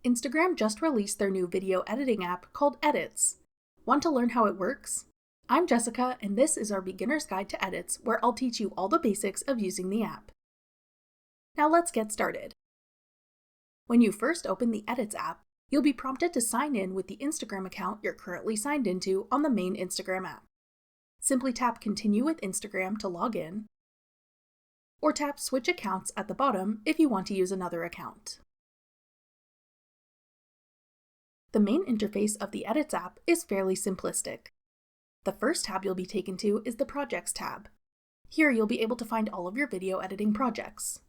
Instagram just released their new video editing app called Edits. Want to learn how it works? I'm Jessica, and this is our beginner's guide to Edits, where I'll teach you all the basics of using the app. Now let's get started. When you first open the Edits app, you'll be prompted to sign in with the Instagram account you're currently signed into on the main Instagram app. Simply tap Continue with Instagram to log in, or tap Switch Accounts at the bottom if you want to use another account. The main interface of the Edits app is fairly simplistic. The first tab you'll be taken to is the Projects tab. Here you'll be able to find all of your video editing projects.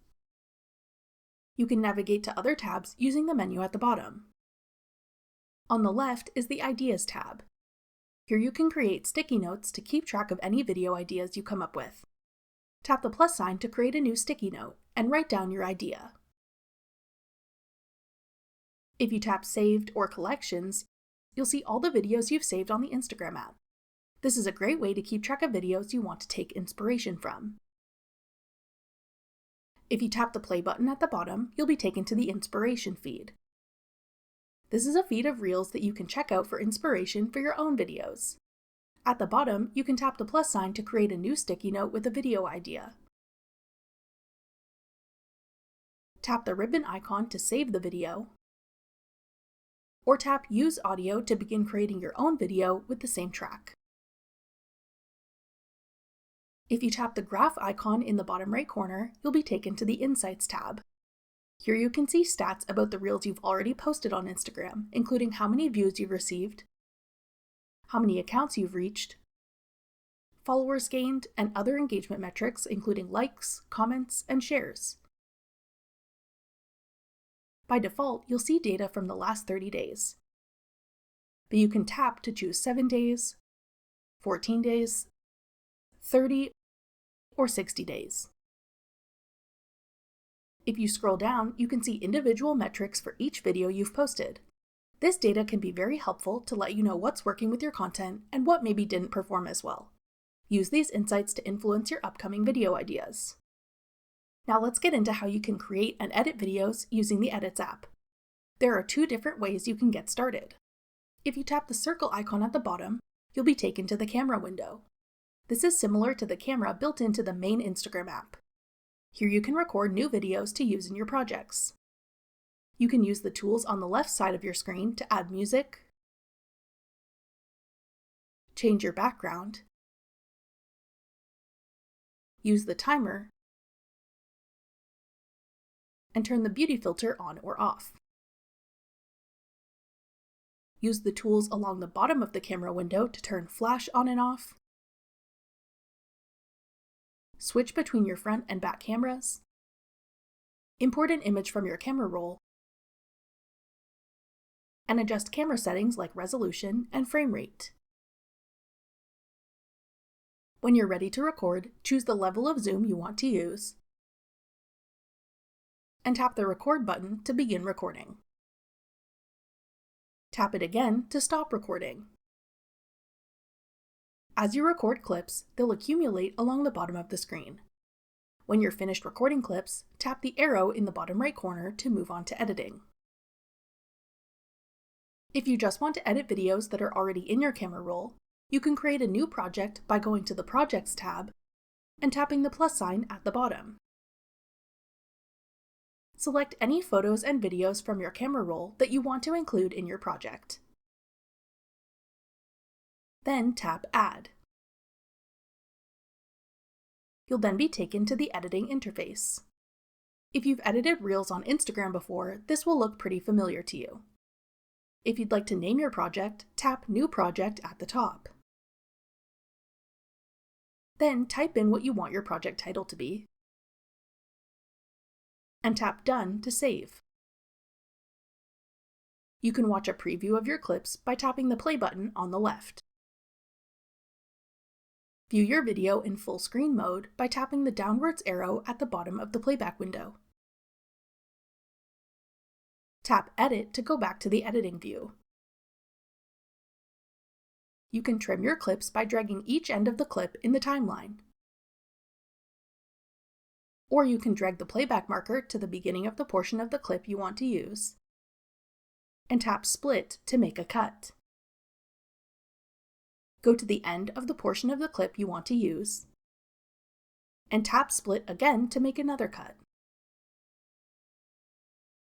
You can navigate to other tabs using the menu at the bottom. On the left is the Ideas tab. Here you can create sticky notes to keep track of any video ideas you come up with. Tap the plus sign to create a new sticky note and write down your idea. If you tap Saved or Collections, you'll see all the videos you've saved on the Instagram app. This is a great way to keep track of videos you want to take inspiration from. If you tap the play button at the bottom, you'll be taken to the inspiration feed. This is a feed of reels that you can check out for inspiration for your own videos. At the bottom, you can tap the plus sign to create a new sticky note with a video idea. Tap the ribbon icon to save the video, or tap Use Audio to begin creating your own video with the same track. If you tap the graph icon in the bottom right corner, you'll be taken to the Insights tab. Here you can see stats about the reels you've already posted on Instagram, including how many views you've received, how many accounts you've reached, followers gained, and other engagement metrics including likes, comments, and shares. By default, you'll see data from the last 30 days. But you can tap to choose 7 days, 14 days, 30, or 60 days. If you scroll down, you can see individual metrics for each video you've posted. This data can be very helpful to let you know what's working with your content and what maybe didn't perform as well. Use these insights to influence your upcoming video ideas. Now let's get into how you can create and edit videos using the Edits app. There are 2 different ways you can get started. If you tap the circle icon at the bottom, you'll be taken to the camera window. This is similar to the camera built into the main Instagram app. Here you can record new videos to use in your projects. You can use the tools on the left side of your screen to add music, change your background, use the timer, and turn the beauty filter on or off. Use the tools along the bottom of the camera window to turn flash on and off, switch between your front and back cameras, import an image from your camera roll, and adjust camera settings like resolution and frame rate. When you're ready to record, choose the level of zoom you want to use, and tap the record button to begin recording. Tap it again to stop recording. As you record clips, they'll accumulate along the bottom of the screen. When you're finished recording clips, tap the arrow in the bottom right corner to move on to editing. If you just want to edit videos that are already in your camera roll, you can create a new project by going to the Projects tab and tapping the plus sign at the bottom. Select any photos and videos from your camera roll that you want to include in your project. Then tap Add. You'll then be taken to the editing interface. If you've edited reels on Instagram before, this will look pretty familiar to you. If you'd like to name your project, tap New Project at the top. Then type in what you want your project title to be, and tap Done to save. You can watch a preview of your clips by tapping the play button on the left. View your video in full screen mode by tapping the downwards arrow at the bottom of the playback window. Tap Edit to go back to the editing view. You can trim your clips by dragging each end of the clip in the timeline. Or you can drag the playback marker to the beginning of the portion of the clip you want to use, and tap Split to make a cut. Go to the end of the portion of the clip you want to use, and tap Split again to make another cut.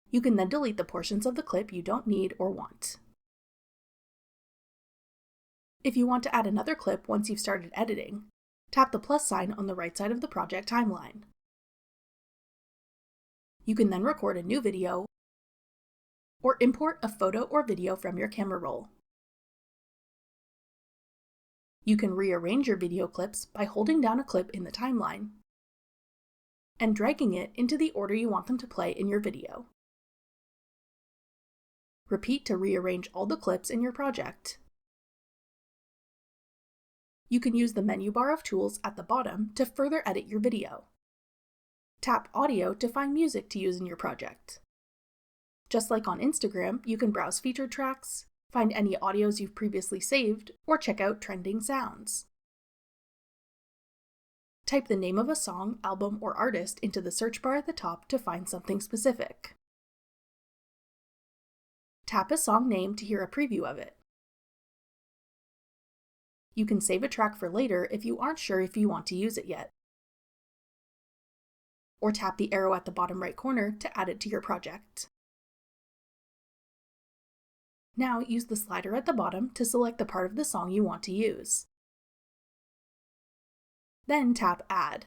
You can then delete the portions of the clip you don't need or want. If you want to add another clip once you've started editing, tap the plus sign on the right side of the project timeline. You can then record a new video or import a photo or video from your camera roll. You can rearrange your video clips by holding down a clip in the timeline and dragging it into the order you want them to play in your video. Repeat to rearrange all the clips in your project. You can use the menu bar of tools at the bottom to further edit your video. Tap Audio to find music to use in your project. Just like on Instagram, you can browse featured tracks, find any audios you've previously saved, or check out trending sounds. Type the name of a song, album, or artist into the search bar at the top to find something specific. Tap a song name to hear a preview of it. You can save a track for later if you aren't sure if you want to use it yet. Or tap the arrow at the bottom right corner to add it to your project. Now use the slider at the bottom to select the part of the song you want to use. Then tap Add.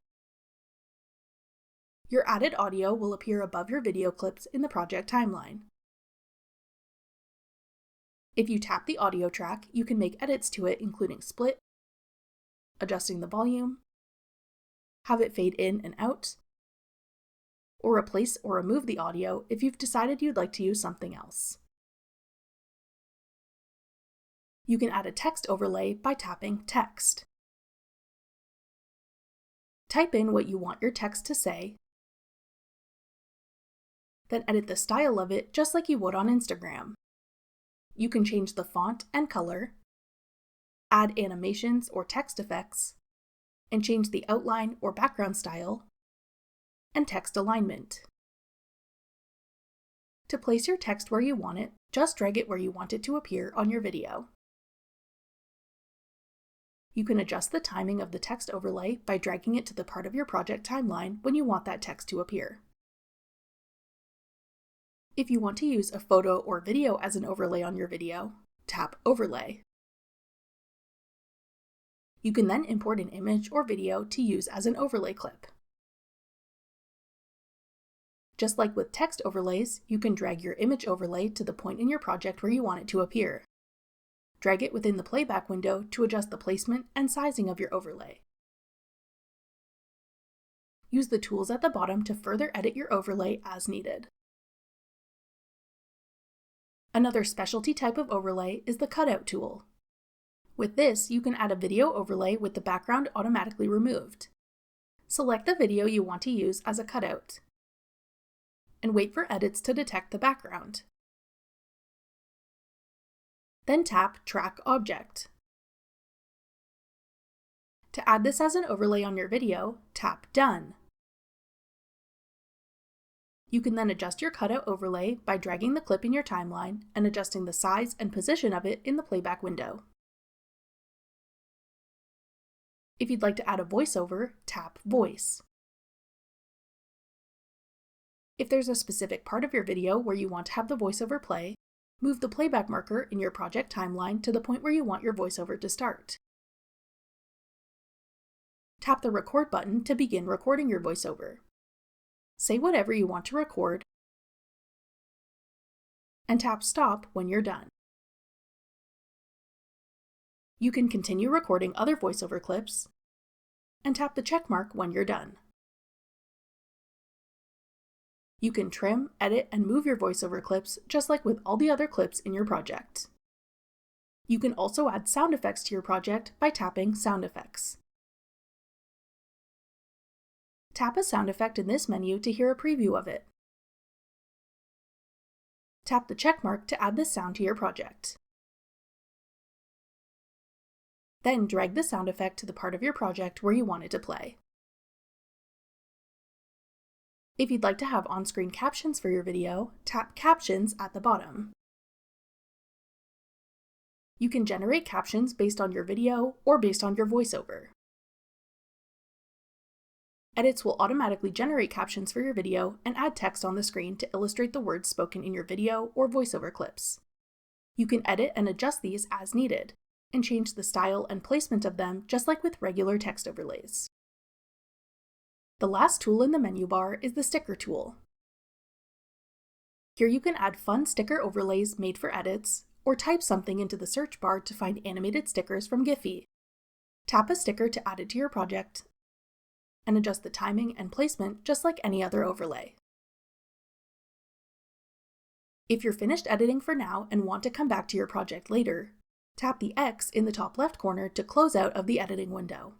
Your added audio will appear above your video clips in the project timeline. If you tap the audio track, you can make edits to it, including split, adjusting the volume, have it fade in and out, or replace or remove the audio if you've decided you'd like to use something else. You can add a text overlay by tapping Text. Type in what you want your text to say, then edit the style of it just like you would on Instagram. You can change the font and color, add animations or text effects, and change the outline or background style, and text alignment. To place your text where you want it, just drag it where you want it to appear on your video. You can adjust the timing of the text overlay by dragging it to the part of your project timeline when you want that text to appear. If you want to use a photo or video as an overlay on your video, tap Overlay. You can then import an image or video to use as an overlay clip. Just like with text overlays, you can drag your image overlay to the point in your project where you want it to appear. Drag it within the playback window to adjust the placement and sizing of your overlay. Use the tools at the bottom to further edit your overlay as needed. Another specialty type of overlay is the Cutout tool. With this, you can add a video overlay with the background automatically removed. Select the video you want to use as a cutout, and wait for edits to detect the background. Then tap Track Object. To add this as an overlay on your video, tap Done. You can then adjust your cutout overlay by dragging the clip in your timeline and adjusting the size and position of it in the playback window. If you'd like to add a voiceover, tap Voice. If there's a specific part of your video where you want to have the voiceover play, move the playback marker in your project timeline to the point where you want your voiceover to start. Tap the Record button to begin recording your voiceover. Say whatever you want to record, and tap Stop when you're done. You can continue recording other voiceover clips, and tap the check mark when you're done. You can trim, edit, and move your voiceover clips just like with all the other clips in your project. You can also add sound effects to your project by tapping Sound Effects. Tap a sound effect in this menu to hear a preview of it. Tap the check mark to add this sound to your project. Then drag the sound effect to the part of your project where you want it to play. If you'd like to have on-screen captions for your video, tap Captions at the bottom. You can generate captions based on your video or based on your voiceover. Edits will automatically generate captions for your video and add text on the screen to illustrate the words spoken in your video or voiceover clips. You can edit and adjust these as needed, and change the style and placement of them just like with regular text overlays. The last tool in the menu bar is the Sticker tool. Here you can add fun sticker overlays made for edits, or type something into the search bar to find animated stickers from Giphy. Tap a sticker to add it to your project, and adjust the timing and placement just like any other overlay. If you're finished editing for now and want to come back to your project later, tap the X in the top left corner to close out of the editing window.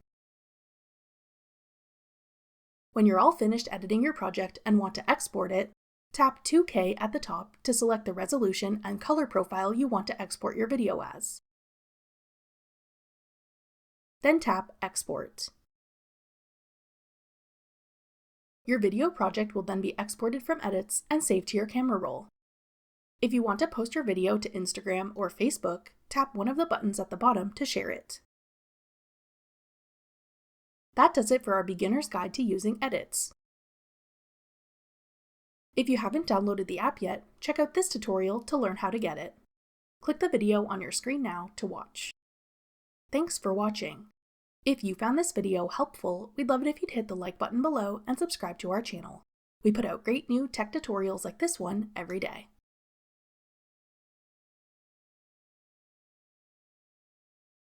When you're all finished editing your project and want to export it, tap 2K at the top to select the resolution and color profile you want to export your video as. Then tap Export. Your video project will then be exported from edits and saved to your camera roll. If you want to post your video to Instagram or Facebook, tap one of the buttons at the bottom to share it. That does it for our beginner's guide to using edits. If you haven't downloaded the app yet, check out this tutorial to learn how to get it. Click the video on your screen now to watch. Thanks for watching. If you found this video helpful, we'd love it if you'd hit the like button below and subscribe to our channel. We put out great new tech tutorials like this one every day.